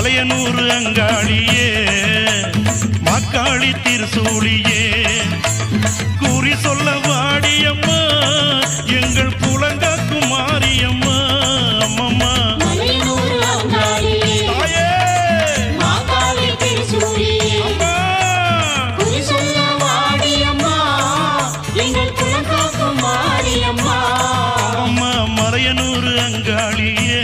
மலையனூர் அங்காளியே மாக்காளி திருசூலியே கூறி சொல்ல வாடியம்மா எங்கள் குலங்காக்கும் மாரியம்மா அம்மம்மா அம்மா மலையனூர் அங்காளியே